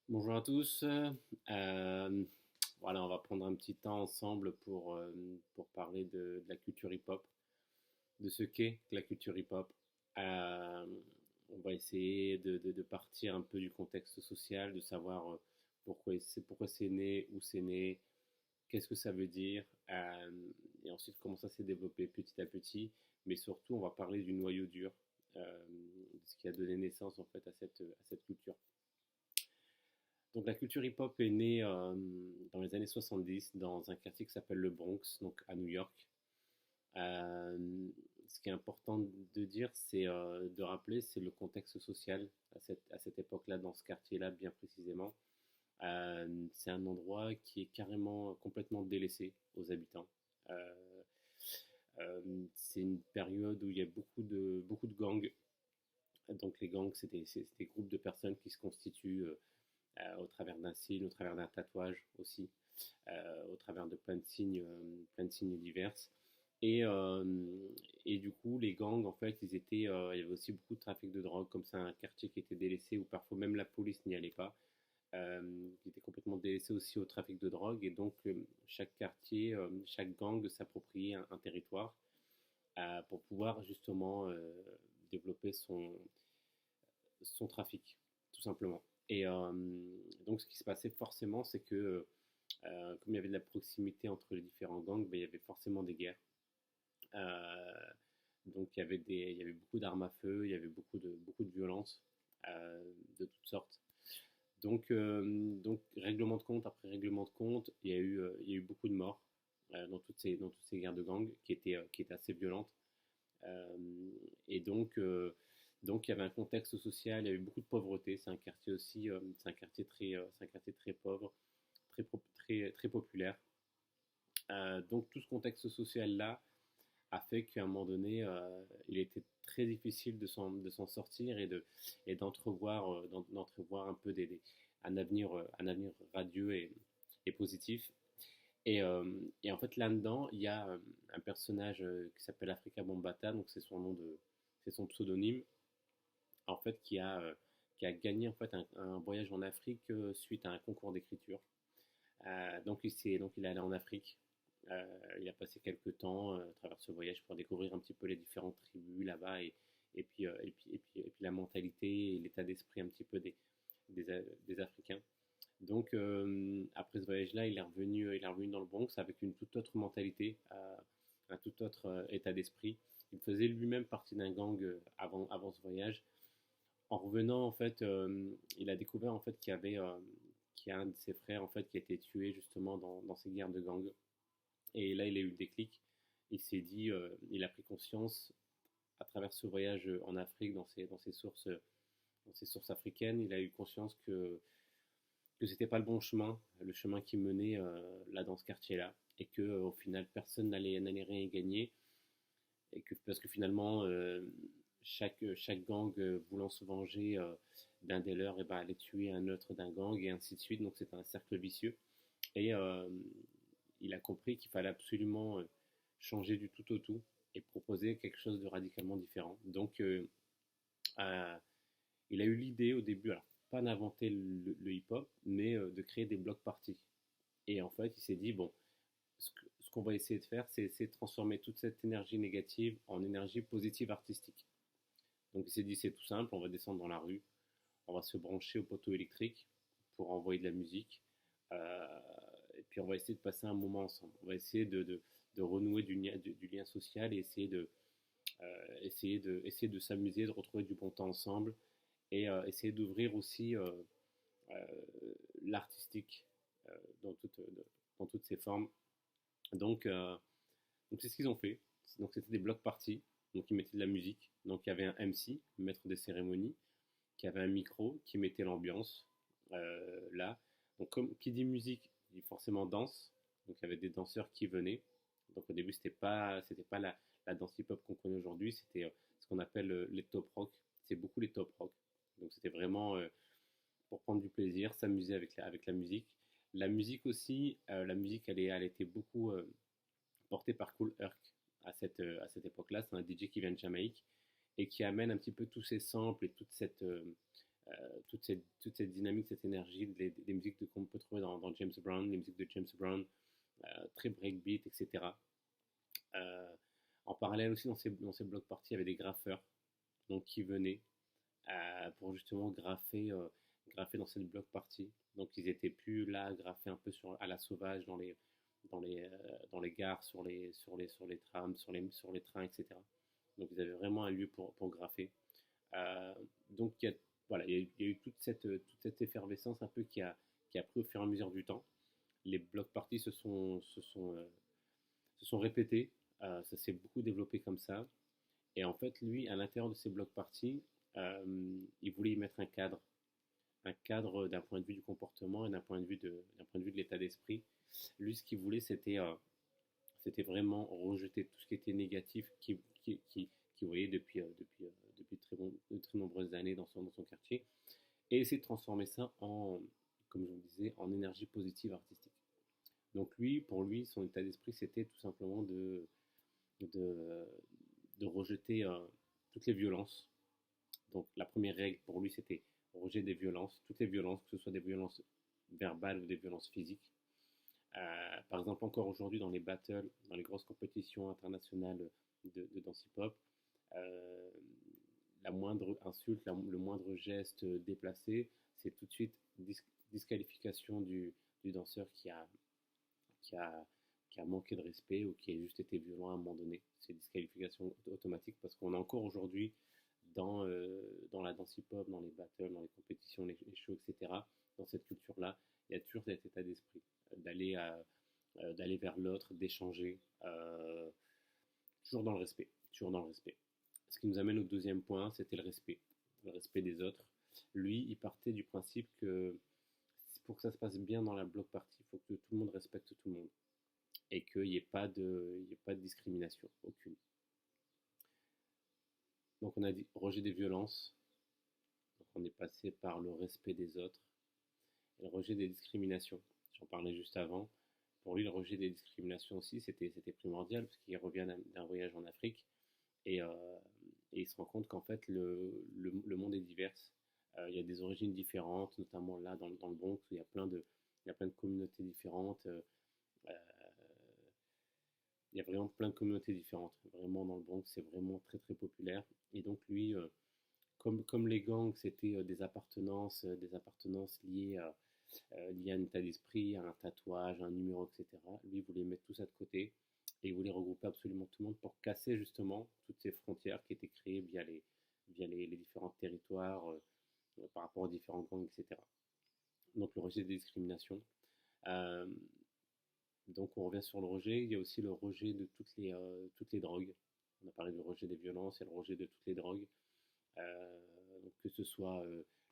Bonjour à tous. Voilà, on va prendre un petit temps ensemble pour parler de la culture hip-hop, de ce qu'est la culture hip-hop. Euh, on va essayer de partir un peu du contexte social, de savoir pourquoi c'est né, où c'est né, qu'est-ce que ça veut dire, et ensuite comment ça s'est développé petit à petit. Mais surtout, on va parler du noyau dur, de ce qui a donné naissance en fait à cette culture. Donc la culture hip-hop est née dans les années 70 dans un quartier qui s'appelle le Bronx, donc à New York. Euh, Ce qui est important de dire, c'est de rappeler, c'est le contexte social à cette époque-là, dans ce quartier-là, bien précisément. C'est un endroit qui est carrément complètement délaissé aux habitants. Euh, c'est une période où il y a beaucoup de gangs. Donc les gangs, c'est des groupes de personnes qui se constituent au travers d'un signe, au travers d'un tatouage aussi, au travers de plein de signes divers. Et, euh, et du coup, les gangs, en fait, il y avait aussi beaucoup de trafic de drogue, comme c'est un quartier qui était délaissé, où parfois même la police n'y allait pas. Qui était complètement délaissé aussi au trafic de drogue. Et donc, chaque quartier, chaque gang s'appropriait un territoire pour pouvoir justement développer son trafic, tout simplement. Et donc, ce qui se passait forcément, c'est que comme il y avait de la proximité entre les différents gangs, ben, il y avait forcément des guerres. Euh, donc, il y avait beaucoup d'armes à feu, il y avait beaucoup de violence de toutes sortes. Donc, règlement de compte après règlement de compte, il y a eu beaucoup de morts dans toutes ces guerres de gangs qui étaient assez violentes. Euh, et donc, il y avait un contexte social, il y avait beaucoup de pauvreté. C'est un quartier aussi, c'est un quartier très pauvre, très populaire. Donc, tout ce contexte social-là a fait qu'à un moment donné, il était très difficile de s'en sortir et d'entrevoir un peu un avenir radieux et positif. Et en fait, là-dedans, il y a un personnage qui s'appelle Afrika Bambaataa, donc c'est son pseudonyme, en fait, qui a gagné en fait un voyage en Afrique suite à un concours d'écriture. Donc il est allé en Afrique. Il a passé quelques temps à travers ce voyage pour découvrir un petit peu les différentes tribus là-bas et puis la mentalité et l'état d'esprit un petit peu des Africains. Donc, après ce voyage-là, il est revenu dans le Bronx avec une toute autre mentalité, un tout autre état d'esprit. Il faisait lui-même partie d'un gang avant ce voyage. En revenant, en fait, il a découvert en fait qu'il y a un de ses frères en fait qui a été tué justement dans ces guerres de gang. Et là, il a eu le déclic. Il s'est dit, il a pris conscience à travers ce voyage en Afrique, dans ses sources africaines, il a eu conscience que c'était pas le bon chemin, le chemin qui menait là dans ce quartier-là, et que au final personne n'allait rien y gagner, et parce que finalement chaque gang voulant se venger d'un des leurs, et ben, allait tuer un autre d'un gang et ainsi de suite, donc c'était un cercle vicieux. Et il a compris qu'il fallait absolument changer du tout au tout et proposer quelque chose de radicalement différent. Donc euh, il a eu l'idée au début, alors pas d'inventer le hip-hop, mais de créer des blocs parties. Et en fait, il s'est dit, bon, ce qu'on va essayer de faire, c'est essayer de transformer toute cette énergie négative en énergie positive artistique. Donc il s'est dit, c'est tout simple, on va descendre dans la rue, on va se brancher au poteau électrique pour envoyer de la musique, euh, et puis on va essayer de passer un moment ensemble. On va essayer de renouer du lien social et essayer de s'amuser, de retrouver du bon temps ensemble et essayer d'ouvrir aussi euh, l'artistique euh, dans, toute, dans toutes ses formes. Donc c'est ce qu'ils ont fait. Donc c'était des blocs parties. Donc ils mettaient de la musique. Donc il y avait un MC, maître des cérémonies, qui avait un micro, qui mettait l'ambiance là. Donc comme qui dit musique, dit forcément danse. Donc il y avait des danseurs qui venaient. Donc au début c'était pas la danse hip-hop qu'on connaît aujourd'hui, c'était ce qu'on appelle les top rock. C'est beaucoup les top rock. Donc c'était vraiment pour prendre du plaisir, s'amuser avec la musique. La musique aussi, la musique elle était beaucoup porté par Cool Herc à cette époque-là. C'est un DJ qui vient de Jamaïque et qui amène un petit peu tous ces samples et toute toute cette dynamique, cette énergie des musiques qu'on peut trouver dans James Brown, les musiques de James Brown, très breakbeat, etc. Euh, En parallèle aussi, dans ces blocs parties, il y avait des graffeurs donc, qui venaient pour justement graffer dans cette bloc party. Donc ils étaient plus là à graffer un peu à la sauvage dans les gares, sur les trams, sur les trains, etc. Donc ils avaient vraiment un lieu pour graffer. Euh, donc voilà, il y a eu toute cette effervescence un peu qui a pris au fur et à mesure du temps. Les blocs parties se sont répétés, ça s'est beaucoup développé comme ça. Et en fait, lui, à l'intérieur de ces blocs parties, il voulait y mettre un cadre d'un point de vue du comportement et d'un point de vue de l'état d'esprit. Lui, ce qu'il voulait, c'était vraiment rejeter tout ce qui était négatif qu'il voyait depuis de très nombreuses années dans son quartier et essayer de transformer ça comme je vous disais, en énergie positive artistique. Donc lui, pour lui, son état d'esprit, c'était tout simplement de, de rejeter toutes les violences. Donc la première règle pour lui, c'était rejet des violences, toutes les violences, que ce soit des violences verbales ou des violences physiques. Par exemple, encore aujourd'hui dans les battles, dans les grosses compétitions internationales de danse hip-hop, euh, la moindre insulte, le moindre geste déplacé, c'est tout de suite disqualification du danseur qui a, qui a manqué de respect ou qui a juste été violent à un moment donné. C'est disqualification automatique parce qu'on a encore aujourd'hui dans la danse hip-hop, dans les battles, dans les compétitions, les shows, etc., dans cette culture-là, il y a toujours cet état d'esprit d'aller vers l'autre, d'échanger, toujours dans le respect, toujours dans le respect. Ce qui nous amène au deuxième point, c'était le respect des autres. Lui, il partait du principe que pour que ça se passe bien dans la block party, il faut que tout le monde respecte tout le monde et qu'il n'y ait il y ait pas de discrimination, aucune. Donc on a dit rejet des violences, donc on est passé par le respect des autres et le rejet des discriminations. J'en parlais juste avant. Pour lui, le rejet des discriminations aussi, c'était primordial parce qu'il revient d'un voyage en Afrique et, euh, et il se rend compte qu'en fait le monde est divers. Il y a des origines différentes, notamment là dans le Bronx où il y a plein de communautés différentes. Il y a vraiment plein de communautés différentes. Vraiment dans le Bronx, c'est vraiment très très populaire. Et donc lui, comme les gangs, c'était des appartenances liées à un état d'esprit, à un tatouage, à un numéro, etc. Lui, il voulait mettre tout ça de côté et il voulait regrouper absolument tout le monde pour casser justement toutes ces frontières qui étaient créées les différents territoires par rapport aux différents gangs, etc. Donc le rejet des discriminations. Euh, donc on revient sur le rejet. Il y a aussi le rejet de toutes les drogues. On a parlé du rejet des violences et le rejet de toutes les drogues. Euh, donc que ce soit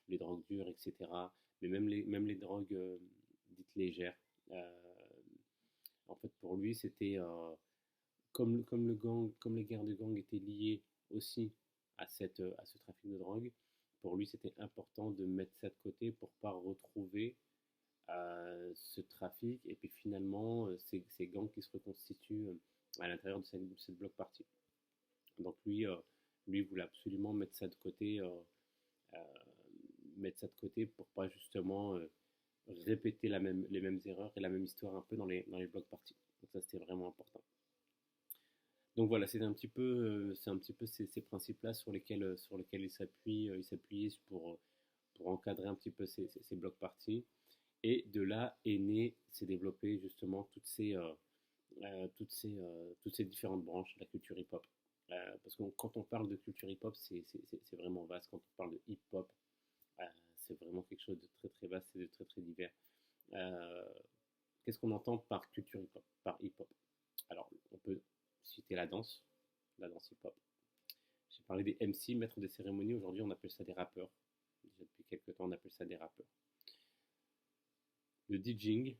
les drogues dures, etc. Mais même les drogues dites légères. Euh, En fait, pour lui, c'était comme les guerres de gang étaient liées aussi à ce trafic de drogue. Pour lui, c'était important de mettre ça de côté pour pas retrouver ce trafic et puis finalement ces gangs qui se reconstituent à l'intérieur de cette bloc party. Donc lui voulait absolument euh, mettre ça de côté pour pas justement répéter les mêmes erreurs et la même histoire un peu dans les blocs parties. Donc ça c'était vraiment important. Donc voilà, c'est un petit peu ces principes-là sur lesquels il s'appuie pour encadrer un petit peu ces blocs parties. Et de là est né, s'est développé justement toutes ces différentes branches de la culture hip-hop. Parce que quand on parle de culture hip-hop, c'est vraiment vaste. Quand on parle de hip-hop, euh, c'est vraiment quelque chose de très très vaste et de très très divers. Euh, Qu'est-ce qu'on entend par culture hip-hop, par hip-hop? Alors, on peut citer la danse hip-hop. J'ai parlé des MC, maîtres des cérémonies. Aujourd'hui, on appelle ça des rappeurs. Déjà depuis quelques temps, on appelle ça des rappeurs. Le DJing,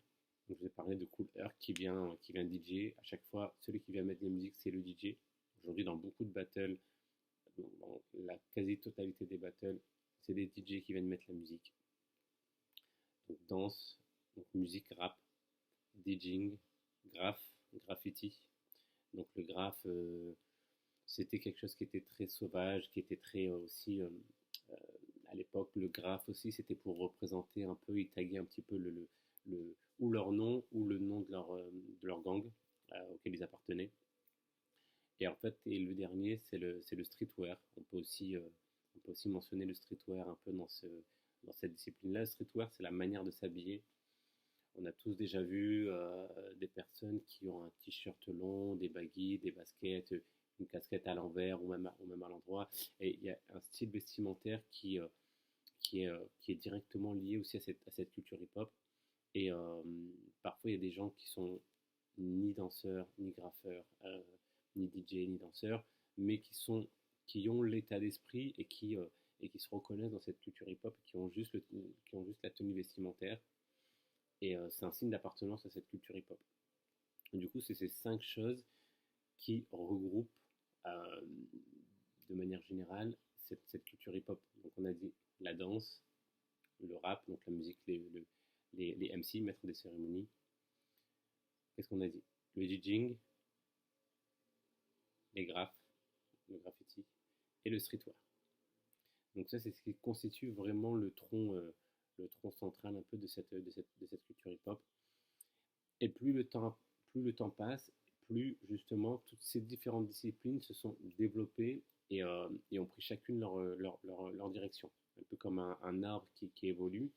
donc je vous ai parlé de Cool Herc qui vient DJ. À chaque fois, celui qui vient mettre la musique, c'est le DJ. Aujourd'hui, dans beaucoup de battles, dans la quasi-totalité des battles, c'est des DJ qui viennent mettre la musique. Donc danse, donc musique, rap, DJing, graffiti. Donc le graphe, c'était quelque chose qui était très sauvage, qui était très aussi À l'époque, le graphe aussi, c'était pour représenter un peu, ils taguaient un petit peu ou leur nom ou le nom de leur gang auquel ils appartenaient. Et en fait, et le dernier, c'est le streetwear. On peut aussi mentionner le streetwear un peu dans cette discipline-là. Le streetwear, c'est la manière de s'habiller. On a tous déjà vu des personnes qui ont un t-shirt long, des baggy, des baskets, une casquette à l'envers ou même à l'endroit. Et il y a un style vestimentaire qui est directement lié aussi à cette culture hip-hop. Et parfois, il y a des gens qui sont ni danseurs, ni graffeurs, ni DJ, ni danseurs, mais qui ont l'état d'esprit et qui se reconnaissent dans cette culture hip-hop, qui ont juste la tenue vestimentaire. Et c'est un signe d'appartenance à cette culture hip-hop. Du coup, c'est ces 5 choses qui regroupent euh, de manière générale cette culture hip-hop. Donc on a dit la danse, le rap, donc la musique, les MC, maîtres des cérémonies. Qu'est-ce qu'on a dit? Le DJing, les graphes, le graffiti et le streetwear. Donc ça, c'est ce qui constitue vraiment le tronc central un peu de cette culture hip-hop. Et plus le temps passe, plus justement toutes ces différentes disciplines se sont développées et ont pris chacune leur direction. Un peu comme un arbre qui évolue,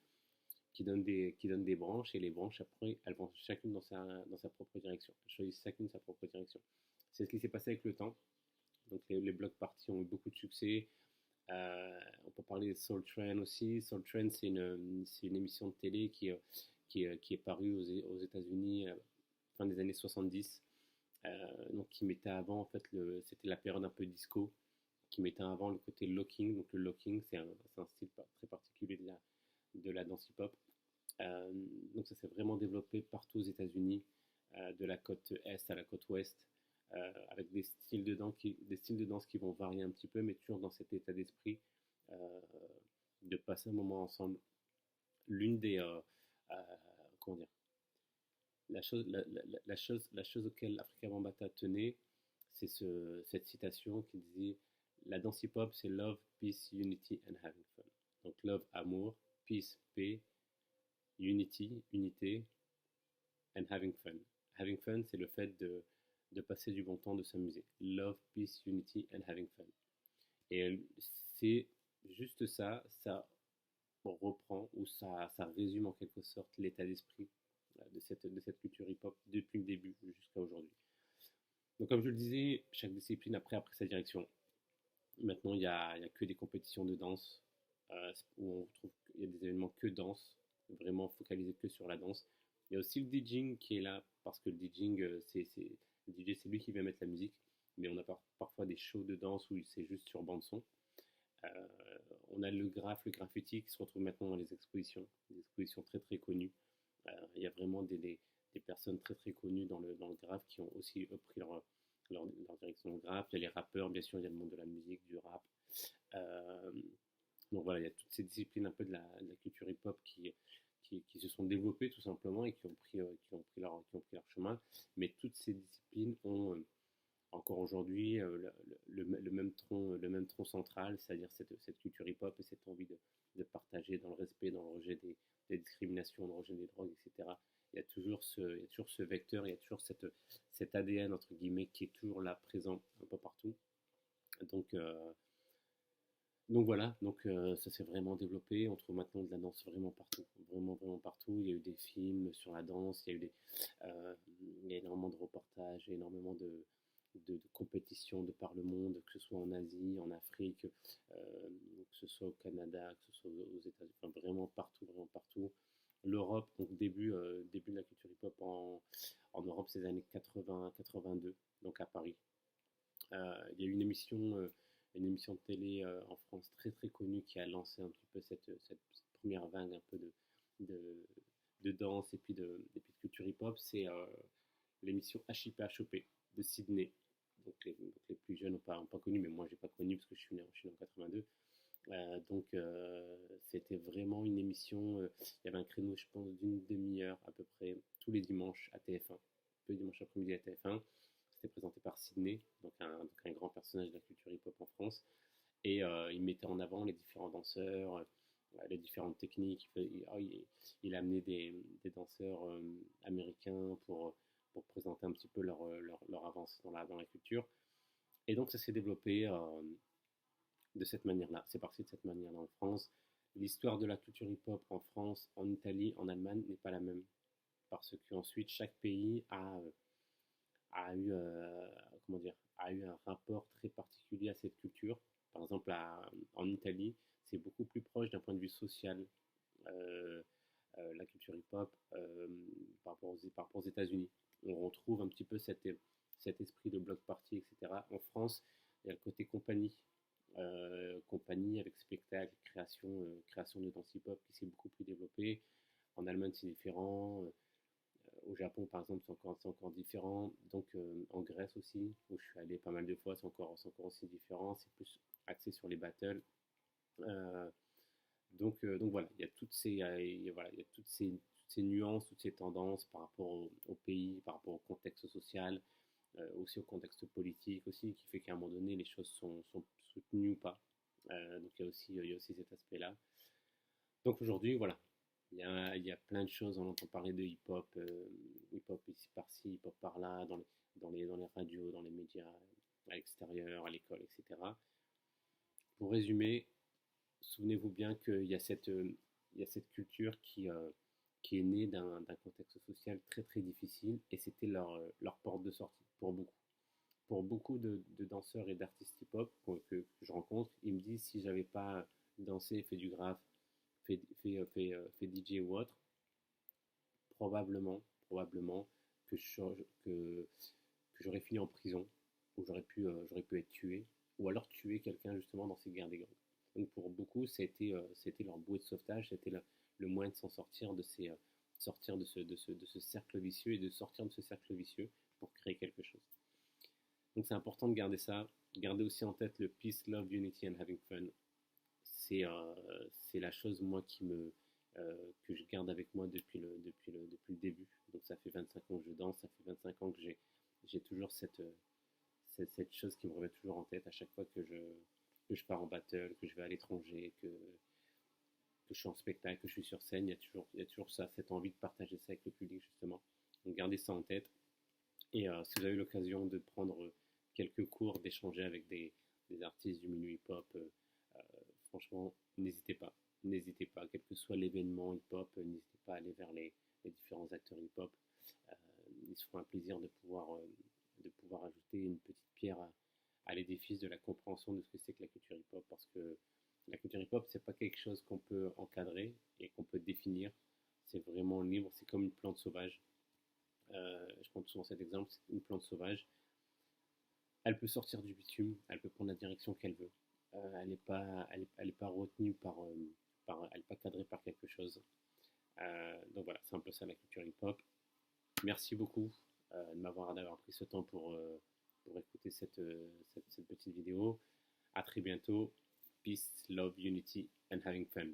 qui donne des branches, et les branches, après, elles vont chacune dans sa propre direction. Elles choisissent chacune sa propre direction. C'est ce qui s'est passé avec le temps. Donc les blocs parties ont eu beaucoup de succès. On peut parler de Soul Train aussi. Soul Train, c'est une émission de télé qui est parue aux États-Unis fin des années 70. Donc qui mettait avant, en fait, c'était la période un peu disco, qui mettait avant le côté locking. Donc le locking, c'est un style très particulier de la danse hip-hop. Euh, donc ça s'est vraiment développé partout aux États-Unis, de la côte est à la côte ouest, avec des styles de danse qui vont varier un petit peu, mais toujours dans cet état d'esprit euh, de passer un moment ensemble. L'une des euh, comment dire, la chose auquel Afrika Bambaataa tenait, c'est cette citation qui disait: la danse hip-hop, c'est love, peace, unity and having fun. Donc love, amour, peace, paix, unity, unité, and having fun. Having fun, c'est le fait de passer du bon temps, de s'amuser. Love, peace, unity, and having fun. Et c'est juste ça, ça reprend ou ça résume en quelque sorte l'état d'esprit de cette culture hip-hop depuis le début jusqu'à aujourd'hui. Donc comme je le disais, chaque discipline après a pris sa direction. Maintenant, il y a que des compétitions de danse où on trouve qu'il y a des événements que danse, vraiment focalisés que sur la danse. Il y a aussi le DJing qui est là, parce que le DJing, le DJ, c'est lui qui vient mettre la musique, mais on a parfois des shows de danse où c'est juste sur bande-son. Euh, on a le graffiti qui se retrouve maintenant dans les expositions, des expositions très très connues. Il y a vraiment des personnes très très connues dans le graphe qui ont aussi pris leur direction de graphe. Il y a les rappeurs, bien sûr, il y a le monde de la musique, du rap. Euh, donc voilà, il y a toutes ces disciplines un peu de la culture hip-hop qui se sont développées tout simplement et qui ont pris leur chemin. Mais toutes ces disciplines ont encore aujourd'hui le même tronc central, c'est-à-dire cette culture hip-hop et cette envie de partager dans le respect, dans le rejet des discriminations, dans le rejet des drogues, etc. Il y a toujours ce vecteur, il y a toujours cet ADN, entre guillemets, qui est toujours là, présent un peu partout. Donc, euh, donc voilà, ça s'est vraiment développé. On trouve maintenant de la danse vraiment partout, vraiment vraiment partout. Il y a eu des films sur la danse, il y a énormément de reportages, énormément de compétitions de par le monde, que ce soit en Asie, en Afrique, que ce soit au Canada, que ce soit aux États-Unis, enfin, vraiment partout, vraiment partout. L'Europe, donc début de la culture hip-hop en Europe, c'est les années 80-82, donc à Paris. Il y a eu une émission de télé en France très très connue qui a lancé un petit peu cette première vague un peu de, de danse et puis de culture hip-hop. C'est l'émission HIP de Sydney. Donc les plus jeunes n'ont pas connu, mais moi j'ai pas connu parce que je suis né en 82. C'était vraiment une émission. Il y avait un créneau, je pense, d'une demi-heure à peu près tous les dimanches à TF1, tous les dimanches après-midi à TF1. C'était présenté par Sydney, donc un grand personnage de la culture hip-hop en France. et il mettait en avant les différents danseurs, les différentes techniques. Il a amené des danseurs américains pour présenter un petit peu leur avance dans la culture. Et donc ça s'est développé de cette manière-là. C'est parti de cette manière-là en France. L'histoire de la culture hip-hop en France, en Italie, en Allemagne n'est pas la même. Parce qu'ensuite, chaque pays a eu, comment dire, a eu un rapport très particulier à cette culture. Par exemple, en Italie, c'est beaucoup plus proche d'un point de vue social, euh, la culture hip-hop, par rapport aux États-Unis. On retrouve un petit peu cet esprit de block party, etc. En France, il y a le côté compagnie, compagnie avec spectacle, création de danse hip-hop qui s'est beaucoup plus développée. En Allemagne, c'est différent. Au Japon, par exemple, c'est encore différent. Donc, en Grèce aussi, où je suis allé pas mal de fois, c'est encore aussi différent. C'est plus axé sur les battles. Euh, donc voilà, il y a voilà, il y a toutes ces nuances, toutes ces tendances par rapport au pays, par rapport au contexte social, aussi au contexte politique aussi, qui fait qu'à un moment donné, les choses sont soutenues ou pas. Donc il y a aussi cet aspect-là. Donc aujourd'hui, voilà, il y a plein de choses. On entend parler de hip-hop ici par-ci, hip-hop par-là, dans les radios, dans les médias, à l'extérieur, à l'école, etc. Pour résumer, souvenez-vous bien qu'il y a cette culture qui est née d'un contexte social très très difficile et c'était leur porte de sortie pour beaucoup. Pour beaucoup de danseurs et d'artistes hip-hop que je rencontre, ils me disent si j'avais pas dansé, fait du graphe, fait DJ ou autre, probablement que j'aurais fini en prison, ou j'aurais pu être tué, ou alors tuer quelqu'un justement dans ces guerres des gangs. Donc pour beaucoup, c'était leur bouée de sauvetage, c'était le moyen de s'en sortir, sortir de ce cercle vicieux et de sortir de ce cercle vicieux pour créer quelque chose. Donc c'est important de garder ça, garder aussi en tête le peace, love, unity and having fun. C'est la chose, moi, que je garde avec moi depuis le début. Donc ça fait 25 ans que je danse, ça fait 25 ans que j'ai toujours cette chose qui me revient toujours en tête à chaque fois que je pars en battle, que je vais à l'étranger, que je suis en spectacle, que je suis sur scène. Il y a toujours ça, cette envie de partager ça avec le public, justement. Donc gardez ça en tête. Et si vous avez eu l'occasion de prendre quelques cours, d'échanger avec des artistes du milieu hip-hop, franchement, n'hésitez pas. N'hésitez pas, quel que soit l'événement hip-hop, n'hésitez pas à aller vers les différents acteurs hip-hop. Euh, Ils se feront un plaisir de pouvoir ajouter une petite pierre à l'édifice de la compréhension de ce que c'est que la culture hip-hop. Parce que la culture hip-hop, c'est pas quelque chose qu'on peut encadrer et qu'on peut définir. C'est vraiment libre, c'est comme une plante sauvage. Je prends souvent cet exemple, c'est une plante sauvage. Elle peut sortir du bitume, elle peut prendre la direction qu'elle veut. Elle est pas retenue elle n'est pas cadrée par quelque chose. Donc voilà, c'est un peu ça la culture hip-hop. Merci beaucoup d'avoir pris ce temps pour écouter cette petite vidéo. À très bientôt. Peace, love, unity and having fun.